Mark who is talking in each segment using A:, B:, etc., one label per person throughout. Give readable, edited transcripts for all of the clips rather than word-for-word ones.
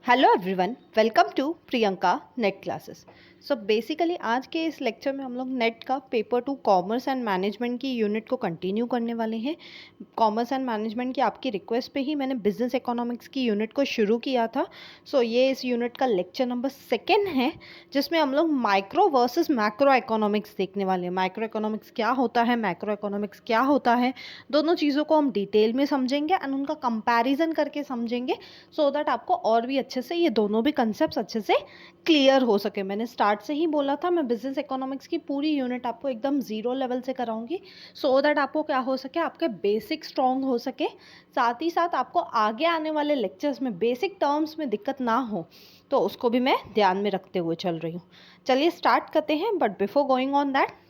A: Hello everyone, welcome to Priyanka NET classes. So basically आज के इस लेक्चर में हम लोग नेट का पेपर 2 कॉमर्स एंड मैनेजमेंट की यूनिट को कंटिन्यू करने वाले हैं। कॉमर्स एंड मैनेजमेंट की आपकी रिक्वेस्ट पे ही मैंने बिजनेस इकोनॉमिक्स की यूनिट को शुरू किया था। सो ये इस यूनिट का लेक्चर नंबर 2 है, जिसमें हम लोग माइक्रो वर्सेस मैक्रो इकोनॉमिक्स देखने वाले हैं। माइक्रो इकोनॉमिक्स क्या होता है, मैक्रो इकोनॉमिक्स क्या होता है, दोनों चीज़ों को हम डिटेल में समझेंगे एंड उनका कंपैरिजन करके समझेंगे, सो दैट आपको और भी अच्छे से ये दोनों भी कंसेप्ट अच्छे से क्लियर हो सके। मैंने स्टार्ट से ही बोला था, मैं बिजनेस इकोनॉमिक्स की पूरी यूनिट आपको एकदम जीरो लेवल से कराऊंगी, सो दैट आपको क्या हो सके, आपके बेसिक स्ट्रॉन्ग हो सके, साथ ही साथ आपको आगे आने वाले लेक्चर्स में बेसिक टर्म्स में दिक्कत ना हो, तो उसको भी मैं ध्यान में रखते हुए चल रही हूँ। चलिए स्टार्ट करते हैं, but before going on that,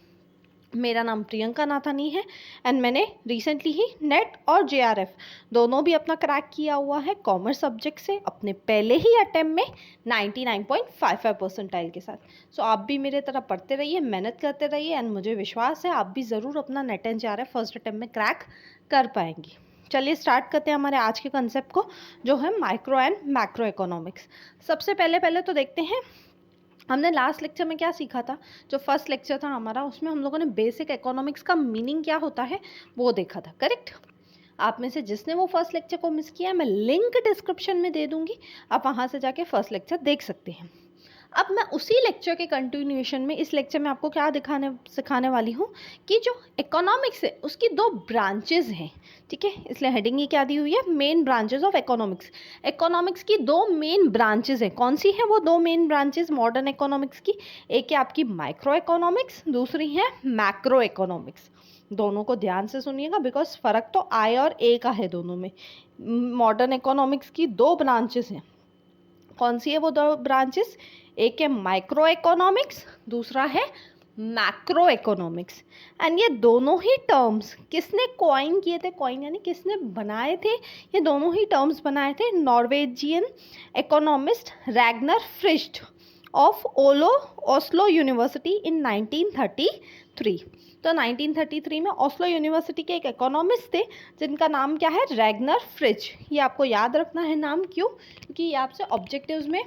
A: मेरा नाम प्रियंका नाथानी है एंड मैंने रिसेंटली ही नेट और जेआरएफ दोनों भी अपना क्रैक किया हुआ है कॉमर्स सब्जेक्ट से, अपने पहले ही अटेम्प्ट में 99.55 परसेंटाइल के साथ। सो आप भी मेरे तरह पढ़ते रहिए, मेहनत करते रहिए एंड मुझे विश्वास है आप भी ज़रूर अपना net and JRF first attempt में क्रैक कर पाएंगी। चलिए स्टार्ट करते हैं हमारे आज के कंसेप्ट को, जो है माइक्रो एंड मैक्रो इकोनॉमिक्स। सबसे पहले तो देखते हैं हमने लास्ट लेक्चर में क्या सीखा था। जो फर्स्ट लेक्चर था हमारा, उसमें हम लोगों ने बेसिक इकोनॉमिक्स का मीनिंग क्या होता है वो देखा था, करेक्ट। आप में से जिसने वो फर्स्ट लेक्चर को मिस किया, मैं लिंक डिस्क्रिप्शन में दे दूंगी, आप वहाँ से जाके फर्स्ट लेक्चर देख सकते हैं। अब मैं उसी लेक्चर के कंटिन्यूएशन में इस लेक्चर में आपको क्या सिखाने वाली हूँ कि जो इकोनॉमिक्स है उसकी दो ब्रांचेज हैं, ठीक है। इसलिए हेडिंग ही क्या दी हुई है, main branches of economics. Economics की दो मेन ब्रांचेज हैं। कौन सी है वो दो मेन ब्रांचेज मॉडर्न इकोनॉमिक्स की? एक है आपकी माइक्रो इकोनॉमिक्स, दूसरी है मैक्रो इकोनॉमिक्स। दोनों को ध्यान से सुनिएगा, बिकॉज फर्क तो आई और ए का है दोनों में। मॉडर्न इकोनॉमिक्स की दो ब्रांचेस हैं। कौन सी है वो दो ब्रांचेस? एक है माइक्रो इकोनॉमिक्स, दूसरा है मैक्रो इकोनॉमिक्स। एंड ये दोनों ही टर्म्स किसने कॉइन किए थे? कॉइन यानी किसने बनाए थे? ये दोनों ही टर्म्स बनाए थे Norwegian economist Ragnar Frisch of Oslo university in 1933। तो 1933 में ओस्लो यूनिवर्सिटी के एक इकोनॉमिस्ट थे जिनका नाम क्या है, रैग्नर फ्रिज। ये आपको याद रखना है नाम, क्यों? क्योंकि ये आपसे ऑब्जेक्टिव्स में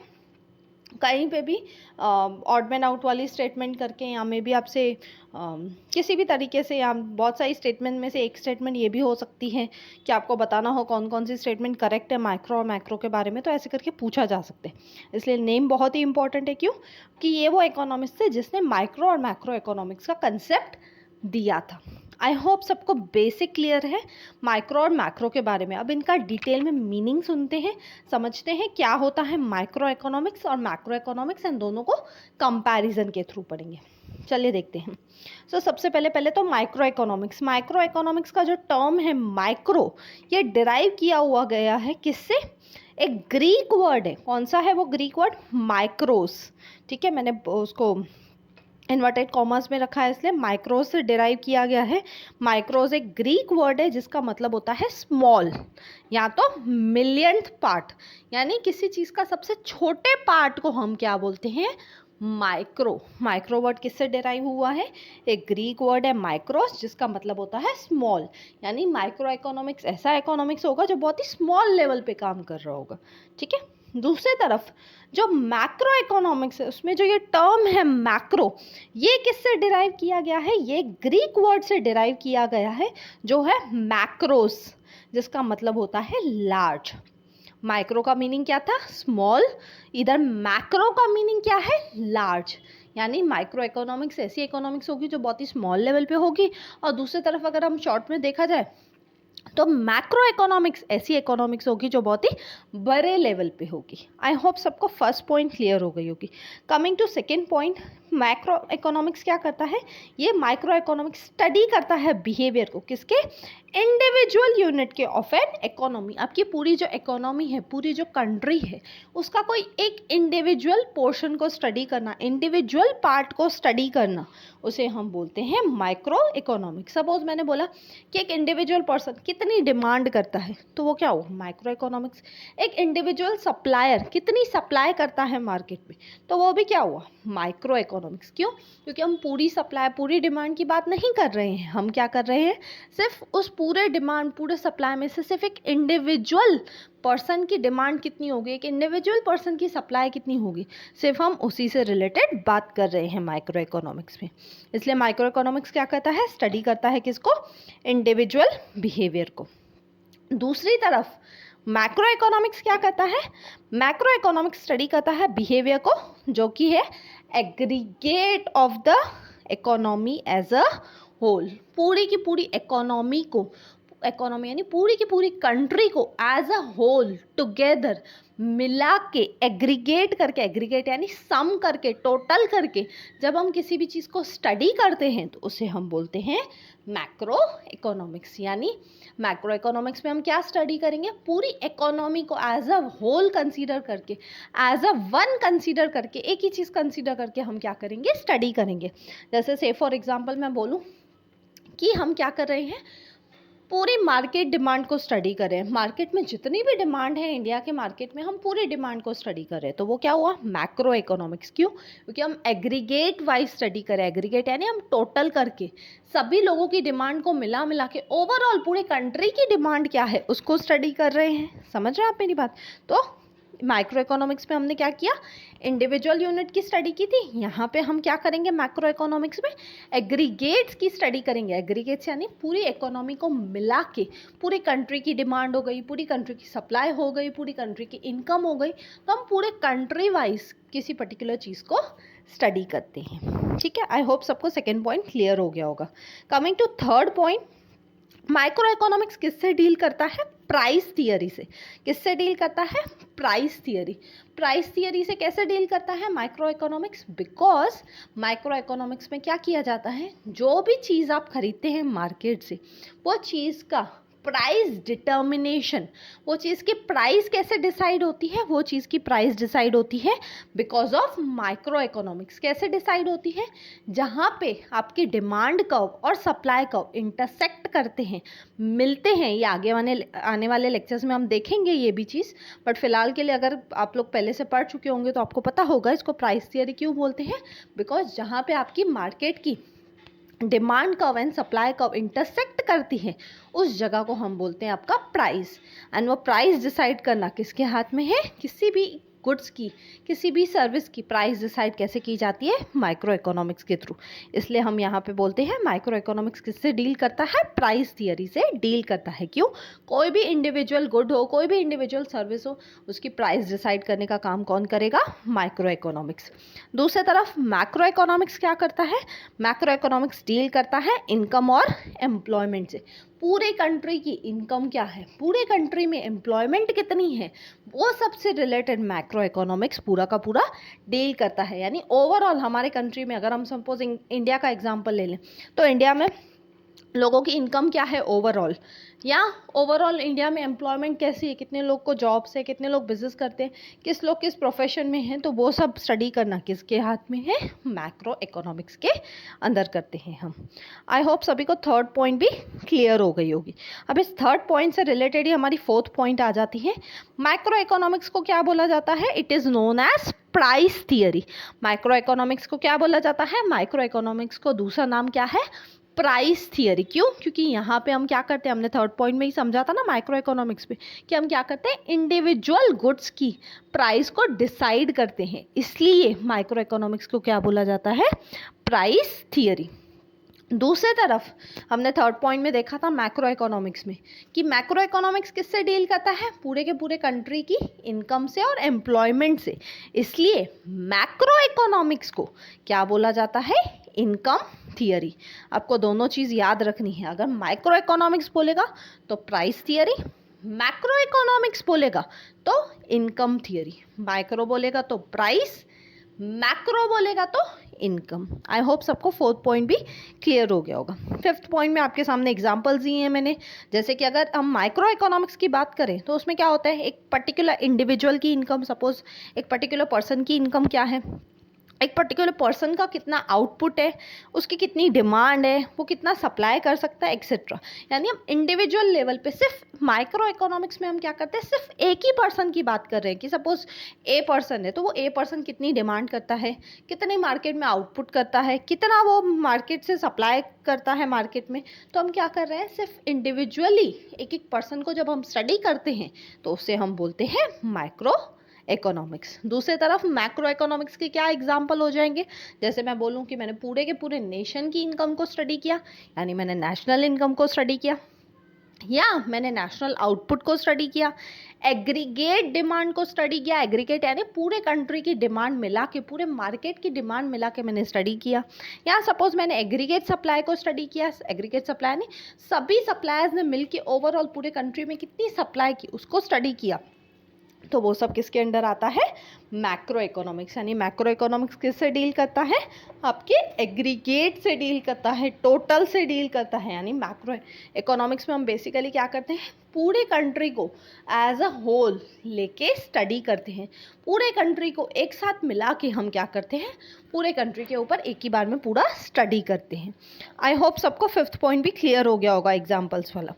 A: कहीं पे भी ऑड मैन आउट वाली स्टेटमेंट करके, या में भी आपसे किसी भी तरीके से, या बहुत सारी स्टेटमेंट में से एक स्टेटमेंट ये भी हो सकती है कि आपको बताना हो कौन कौन सी स्टेटमेंट करेक्ट है माइक्रो और मैक्रो के बारे में, तो ऐसे करके पूछा जा सकते हैं। इसलिए नेम बहुत ही इंपॉर्टेंट है। क्यों? कि ये वो इकोनॉमिस्ट थे जिसने माइक्रो और मैक्रो इकोनॉमिक्स का कंसेप्ट दिया था। आई होप सबको बेसिक क्लियर है माइक्रो और मैक्रो के बारे में। अब इनका डिटेल में मीनिंग सुनते हैं, समझते हैं क्या होता है माइक्रो इकोनॉमिक्स और मैक्रो इकोनॉमिक्स, एंड दोनों को कंपैरिजन के थ्रू पढ़ेंगे। चलिए देखते हैं। सबसे पहले तो माइक्रो इकोनॉमिक्स। माइक्रो इकोनॉमिक्स का जो टर्म है माइक्रो, ये डिराइव किया हुआ गया है किससे? एक ग्रीक वर्ड है। कौन सा है वो ग्रीक वर्ड? माइक्रोस, ठीक है। मैंने उसको इन्वर्टेड कॉमर्स में रखा है, इसलिए माइक्रोस से डिराइव किया गया है। माइक्रोस एक ग्रीक वर्ड है जिसका मतलब होता है स्मॉल, या तो मिलियंथ पार्ट, यानी किसी चीज़ का सबसे छोटे पार्ट को हम क्या बोलते हैं? माइक्रो। माइक्रो वर्ड किससे डिराइव हुआ है? एक ग्रीक वर्ड है माइक्रोस, जिसका मतलब होता है स्मॉल। यानी माइक्रो इकोनॉमिक्स ऐसा इकोनॉमिक्स होगा जो बहुत ही स्मॉल लेवल पे काम कर रहा होगा, ठीक है। दूसरी तरफ जो मैक्रो इकोनॉमिक्स है, उसमें जो ये टर्म है मैक्रो, ये किससे डिराइव किया गया है? ये ग्रीक वर्ड से डिराइव किया गया है जो है मैक्रोस, जिसका मतलब होता है लार्ज। माइक्रो का मीनिंग क्या था? स्मॉल। इधर मैक्रो का मीनिंग क्या है? लार्ज। यानी माइक्रो इकोनॉमिक्स ऐसी इकोनॉमिक्स होगी जो बहुत ही स्मॉल लेवल पे होगी, और दूसरी तरफ अगर हम शॉर्ट में देखा जाए तो मैक्रो इकोनॉमिक्स ऐसी इकोनॉमिक्स होगी जो बहुत ही बड़े लेवल पे होगी। आई होप सबको फर्स्ट पॉइंट क्लियर हो गई होगी। Coming to second point, macro economics क्या करता है? ये माइक्रो इकोनॉमिक्स स्टडी करता है बिहेवियर को, किसके? इंडिविजुअल यूनिट के ऑफ एन इकोनॉमी। आपकी पूरी जो इकोनॉमी है, पूरी जो कंट्री है, उसका कोई एक इंडिविजुअल पोर्शन को स्टडी करना, इंडिविजुअल पार्ट को स्टडी करना, उसे हम बोलते हैं माइक्रो इकोनॉमिक्स। सपोज मैंने बोला कि एक इंडिविजुअल पर्सन कितनी डिमांड करता है, तो वो क्या हुआ? Micro economics. एक इंडिविजुअल सप्लायर कितनी सप्लाई करता है मार्केट में, तो वो भी क्या हुआ? Micro economics. क्यों? क्योंकि हम पूरी सप्लाई, पूरी डिमांड की बात नहीं कर रहे हैं, हम क्या कर रहे हैं? सिर्फ उस पूरे डिमांड, पूरे सप्लाई में से सिर्फ एक इंडिविजुअल पर्सन की डिमांड कितनी होगी, एक इंडिविजुअल पर्सन की सप्लाई कितनी होगी, सिर्फ हम उसी से रिलेटेड बात कर रहे हैं माइक्रो इकोनॉमिक्स में। इसलिए माइक्रो इकोनॉमिक्स क्या करता है, स्टडी करता है किसको, इंडिविजुअल बिहेवियर को। दूसरी तरफ मैक्रो इकोनॉमिक्स क्या करता है, मैक्रो इकोनॉमिक्स स्टडी करता है बिहेवियर को, जो कि है aggregate of the economy as a whole, पूरी की पूरी इकोनॉमी को, इकोनॉमी यानी पूरी की पूरी कंट्री को एज अ होल टुगेदर मिला के, एग्रीगेट करके, एग्रीगेट यानी सम करके, टोटल करके जब हम किसी भी चीज़ को स्टडी करते हैं तो उसे हम बोलते हैं मैक्रो इकोनॉमिक्स। यानी मैक्रो इकोनॉमिक्स में हम क्या स्टडी करेंगे, पूरी इकोनॉमी को एज अ होल कंसीडर करके, एज अ वन कंसीडर करके, एक ही चीज़ कंसीडर करके हम क्या करेंगे, स्टडी करेंगे। जैसे से फॉर एग्जांपल मैं बोलूँ कि हम क्या कर रहे हैं, पूरी मार्केट डिमांड को स्टडी करें, मार्केट में जितनी भी डिमांड है इंडिया के मार्केट में, हम पूरी डिमांड को स्टडी करें, तो वो क्या हुआ, मैक्रो इकोनॉमिक्स। क्यों, क्योंकि हम एग्रीगेट वाइज स्टडी करें, एग्रीगेट यानी हम टोटल करके सभी लोगों की डिमांड को मिला मिला के ओवरऑल पूरे कंट्री की डिमांड क्या है उसको स्टडी कर रहे हैं। समझ रहे हैं आप मेरी बात। तो माइक्रो इकोनॉमिक्स में हमने क्या किया, इंडिविजुअल यूनिट की स्टडी की थी, यहाँ पे हम क्या करेंगे मैक्रो इकोनॉमिक्स में, एग्रीगेट्स की स्टडी करेंगे। एग्रीगेट्स यानी पूरी इकोनॉमी को मिला के, पूरी कंट्री की डिमांड हो गई, पूरी कंट्री की सप्लाई हो गई, पूरी कंट्री की इनकम हो गई, तो हम पूरे कंट्री वाइज किसी पर्टिकुलर चीज़ को स्टडी करते हैं। ठीक है, आई होप सबको सेकेंड पॉइंट क्लियर हो गया होगा। Coming to third point, micro economics किससे डील करता है, प्राइस थियरी से। किससे डील करता है, प्राइस थियरी। प्राइस थियरी से कैसे डील करता है micro economics, because micro economics में क्या किया जाता है, जो भी चीज़ आप खरीदते हैं मार्केट से, वो चीज़ का प्राइस डिटर्मिनेशन, वो चीज़ की प्राइस कैसे डिसाइड होती है, वो चीज़ की प्राइस डिसाइड होती है बिकॉज ऑफ माइक्रो इकोनॉमिक्स। कैसे डिसाइड होती है, जहाँ पे आपकी डिमांड कर्व और सप्लाई कर्व इंटरसेक्ट करते हैं, मिलते हैं। ये आने वाले लेक्चर्स में हम देखेंगे ये भी चीज़, बट फिलहाल के लिए अगर आप लोग पहले से पढ़ चुके होंगे तो आपको पता होगा इसको प्राइस थियरी क्यों बोलते हैं। बिकॉज जहाँ पे आपकी मार्केट की demand curve and supply curve intersect करती है, उस जगह को हम बोलते हैं आपका प्राइस। एंड वो प्राइस डिसाइड करना किसके हाथ में है, किसी भी गुड्स की, किसी भी सर्विस की प्राइस डिसाइड कैसे की जाती है, माइक्रो इकोनॉमिक्स के थ्रू। इसलिए हम यहाँ पे बोलते हैं माइक्रो इकोनॉमिक्स किससे डील करता है, प्राइस थियरी से डील करता है। क्यों, कोई भी इंडिविजुअल गुड हो, कोई भी इंडिविजुअल सर्विस हो, उसकी प्राइस डिसाइड करने का काम कौन करेगा, माइक्रो इकोनॉमिक्स। दूसरी तरफ मैक्रो इकोनॉमिक्स क्या करता है, मैक्रो इकोनॉमिक्स डील करता है इनकम और एम्प्लॉयमेंट से। पूरे कंट्री की इनकम क्या है, पूरे कंट्री में एम्प्लॉयमेंट कितनी है, वो सबसे रिलेटेड मैक्रो इकोनॉमिक्स पूरा का पूरा डील करता है। यानी ओवरऑल हमारे कंट्री में, अगर हम सपोज इंडिया का एग्जांपल ले लें, तो इंडिया में लोगों की इनकम क्या है ओवरऑल, या ओवरऑल इंडिया में एम्प्लॉयमेंट कैसी है, कितने लोग को जॉब्स है, कितने लोग बिजनेस करते हैं, किस लोग किस प्रोफेशन में हैं, तो वो सब स्टडी करना किसके हाथ में है, मैक्रो इकोनॉमिक्स के अंदर करते हैं हम। आई होप सभी को थर्ड पॉइंट भी क्लियर हो गई होगी। अब इस थर्ड पॉइंट से रिलेटेड ही हमारी फोर्थ पॉइंट आ जाती है। माइक्रो इकोनॉमिक्स को क्या बोला जाता है, it is known as price theory. Micro economics को क्या बोला जाता है, माइक्रो इकोनॉमिक्स को दूसरा नाम क्या है, प्राइस थियरी। क्यों, क्योंकि यहाँ पे हम क्या करते हैं, हमने थर्ड पॉइंट में ही समझा था ना माइक्रो इकोनॉमिक्स पे, कि हम क्या करते हैं, इंडिविजुअल गुड्स की प्राइस को डिसाइड करते हैं। इसलिए माइक्रो इकोनॉमिक्स को क्या बोला जाता है, प्राइस थियरी। दूसरी तरफ हमने थर्ड पॉइंट में देखा था मैक्रो इकोनॉमिक्स में, कि मैक्रो इकोनॉमिक्स किससे डील करता है, पूरे के पूरे कंट्री की इनकम से और एम्प्लॉयमेंट से। इसलिए मैक्रो इकोनॉमिक्स को क्या बोला जाता है, इनकम थियरी। आपको दोनों चीज़ याद रखनी है। अगर माइक्रो इकोनॉमिक्स बोलेगा तो प्राइस थियरी, मैक्रो इकोनॉमिक्स बोलेगा तो इनकम थियरी। माइक्रो बोलेगा तो प्राइस, मैक्रो बोलेगा तो इनकम। आई होप सबको फोर्थ पॉइंट भी क्लियर हो गया होगा। फिफ्थ पॉइंट में आपके सामने एग्जांपल्स दिए हैं मैंने। जैसे कि अगर हम माइक्रो इकोनॉमिक्स की बात करें तो उसमें क्या होता है, एक पर्टिकुलर इंडिविजुअल की इनकम, सपोज एक पर्टिकुलर पर्सन की इनकम क्या है, एक पर्टिकुलर पर्सन का कितना आउटपुट है, उसकी कितनी डिमांड है, वो कितना सप्लाई कर सकता है, एक्सेट्रा। यानी हम इंडिविजुअल लेवल पे, सिर्फ माइक्रो इकोनॉमिक्स में हम क्या करते हैं, सिर्फ एक ही पर्सन की बात कर रहे हैं कि सपोज ए पर्सन है, तो वो ए पर्सन कितनी डिमांड करता है, कितनी मार्केट में आउटपुट करता है, कितना वो मार्केट से सप्लाई करता है मार्केट में। तो हम क्या कर रहे हैं, सिर्फ इंडिविजुअली एक एक पर्सन को जब हम स्टडी करते हैं तो उससे हम बोलते हैं माइक्रो इकोनॉमिक्स। दूसरी तरफ मैक्रो इकोनॉमिक्स के क्या एग्जाम्पल हो जाएंगे, जैसे मैं बोलूँ कि मैंने पूरे के पूरे नेशन की इनकम को स्टडी किया, यानी मैंने नेशनल इनकम को स्टडी किया, या मैंने नेशनल आउटपुट को स्टडी किया, एग्रीगेट डिमांड को स्टडी किया। एग्रीगेट यानी पूरे कंट्री की डिमांड मिला के, पूरे मार्केट की डिमांड मिला के मैंने स्टडी किया। या सपोज मैंने एग्रीगेट सप्लाई को स्टडी किया। एग्रीगेट सप्लाई यानी सभी सप्लायर्स ने मिलके ओवरऑल पूरे कंट्री में कितनी सप्लाई की, उसको स्टडी किया। तो वो सब किसके अंडर आता है, मैक्रो इकोनॉमिक्स। यानी मैक्रो इकोनॉमिक्स किससे डील करता है, आपके एग्रीगेट से डील करता है, टोटल से डील करता है। यानी मैक्रो इकोनॉमिक्स में हम बेसिकली क्या करते हैं, पूरे कंट्री को एज अ होल लेके स्टडी करते हैं। पूरे कंट्री को एक साथ मिला के हम क्या करते हैं, पूरे कंट्री के ऊपर एक ही बार में पूरा स्टडी करते हैं। आई होप सबको 5th पॉइंट भी क्लियर हो गया होगा एग्जाम्पल्स वाला।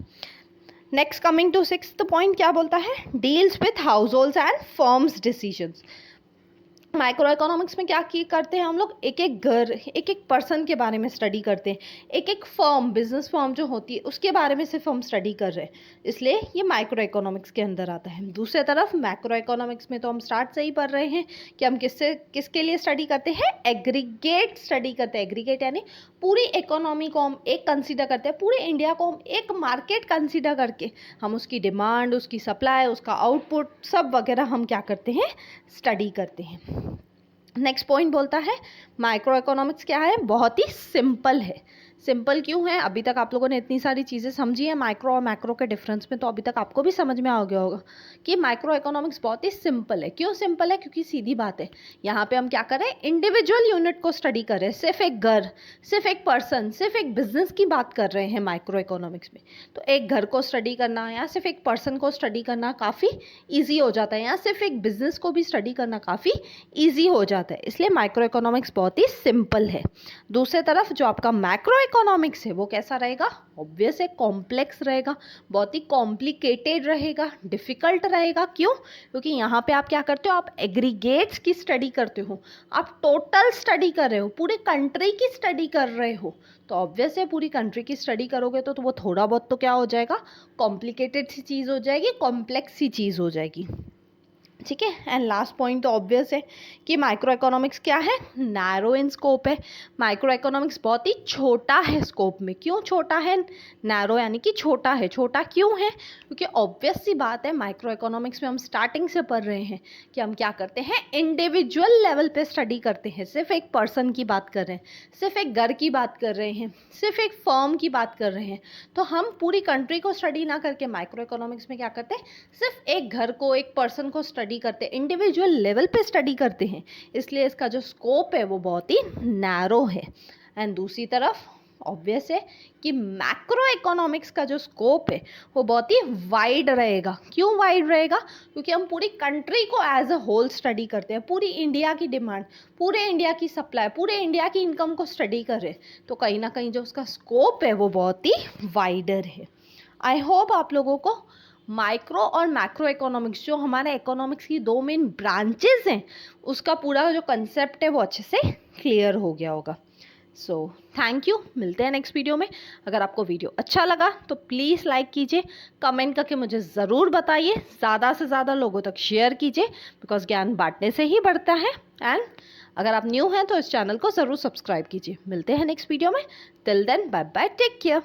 A: Next coming to 6th point, क्या बोलता है, deals with house holds and firms decisions. Micro economics में क्या करते हैं हम लोग, एक एक घर, एक एक पर्सन के बारे में स्टडी करते हैं, एक एक फर्म, बिजनेस फर्म जो होती है उसके बारे में सिर्फ हम स्टडी कर रहे हैं, इसलिए ये माइक्रो इकोनॉमिक्स के अंदर आता है। दूसरी तरफ मैक्रो इकोनॉमिक्स में तो हम स्टार्ट से ही पढ़ रहे हैं कि हम किसके लिए स्टडी करते हैं, एग्रीगेट स्टडी करते हैं। एग्रीगेट यानी पूरी इकोनॉमी को हम एक कंसीडर करते हैं, पूरे इंडिया को हम एक मार्केट कंसीडर करके हम उसकी डिमांड, उसकी सप्लाई, उसका आउटपुट सब वगैरह हम क्या करते हैं, स्टडी करते हैं। नेक्स्ट पॉइंट बोलता है माइक्रो इकोनॉमिक्स क्या है, बहुत ही सिंपल है। सिंपल क्यों है, अभी तक आप लोगों ने इतनी सारी चीज़ें समझी है माइक्रो और मैक्रो के डिफरेंस में, तो अभी तक आपको भी समझ में आ गया होगा कि माइक्रो इकोनॉमिक्स बहुत ही सिंपल है। क्यों सिंपल है, क्योंकि सीधी बात है, यहाँ पे हम क्या कर रहे हैं, इंडिविजुअल यूनिट को स्टडी कर रहे हैं, सिर्फ एक घर, सिर्फ एक पर्सन, सिर्फ एक बिजनेस की बात कर रहे हैं माइक्रो इकोनॉमिक्स में। तो एक घर को स्टडी करना या सिर्फ एक पर्सन को स्टडी करना काफ़ी ईजी हो जाता है, या सिर्फ एक बिजनेस को भी स्टडी करना काफ़ी ईजी हो जाता है, इसलिए माइक्रो इकोनॉमिक्स बहुत ही सिंपल है। दूसरी तरफ जो आपका मैक्रो इकोनॉमिक्स है वो कैसा रहेगा, ऑब्वियस है, कॉम्प्लेक्स रहेगा, बहुत ही कॉम्प्लिकेटेड रहेगा, डिफिकल्ट रहेगा। क्यों, क्योंकि यहाँ पे आप क्या करते हो, आप एग्रीगेट्स की स्टडी करते हो, आप टोटल स्टडी कर रहे हो, पूरे कंट्री की स्टडी कर रहे हो। तो ऑब्वियस है, पूरी कंट्री की स्टडी करोगे तो वो थोड़ा बहुत तो क्या हो जाएगा, कॉम्प्लिकेटेड सी चीज़ हो जाएगी, कॉम्प्लेक्स सी चीज़ हो जाएगी। ठीक है। एंड लास्ट पॉइंट तो ऑब्वियस है कि माइक्रो इकोनॉमिक्स क्या है, नैरो इन स्कोप है। माइक्रो इकोनॉमिक्स बहुत ही छोटा है स्कोप में। क्यों छोटा है, नैरो यानी कि छोटा है। छोटा क्यों है, क्योंकि ऑब्वियस सी बात है, माइक्रो इकोनॉमिक्स में हम स्टार्टिंग से पढ़ रहे हैं कि हम क्या करते हैं, इंडिविजुअल लेवल पे स्टडी करते हैं, सिर्फ एक पर्सन की बात कर रहे हैं, सिर्फ एक घर की बात कर रहे हैं, सिर्फ एक फर्म की बात कर रहे हैं। तो हम पूरी कंट्री को स्टडी ना करके माइक्रो इकोनॉमिक्स में क्या करते हैं, सिर्फ एक घर को, एक पर्सन को स्टडी करते हैं, इंडिविजुअल लेवल पे स्टडी करते हैं, इसलिए इसका जो स्कोप है वो बहुत ही नैरो है। एंड दूसरी तरफ ऑब्वियस है कि मैक्रो इकोनॉमिक्स का जो स्कोप है वो बहुत ही वाइड रहेगा। क्यों वाइड रहेगा, क्योंकि हम पूरी कंट्री को एज अ होल स्टडी करते हैं, पूरी इंडिया की डिमांड, पूरे इंडिया की सप्लाई, पूरे इंडिया की इनकम को स्टडी कर रहे हैं, तो कहीं ना कहीं जो उसका स्कोप है वो बहुत ही वाइडर है। आई होप आप लोगों को माइक्रो और मैक्रो इकोनॉमिक्स, जो हमारे इकोनॉमिक्स की दो मेन ब्रांचेस हैं, उसका पूरा जो कंसेप्ट है वो अच्छे से क्लियर हो गया होगा। सो थैंक यू, मिलते हैं नेक्स्ट वीडियो में। अगर आपको वीडियो अच्छा लगा तो प्लीज़ लाइक कीजिए, कमेंट करके मुझे ज़रूर बताइए, ज़्यादा से ज़्यादा लोगों तक शेयर कीजिए, बिकॉज ज्ञान बांटने से ही बढ़ता है। एंड अगर आप न्यू हैं तो इस चैनल को ज़रूर सब्सक्राइब कीजिए। मिलते हैं नेक्स्ट वीडियो में, till then bye bye, take care.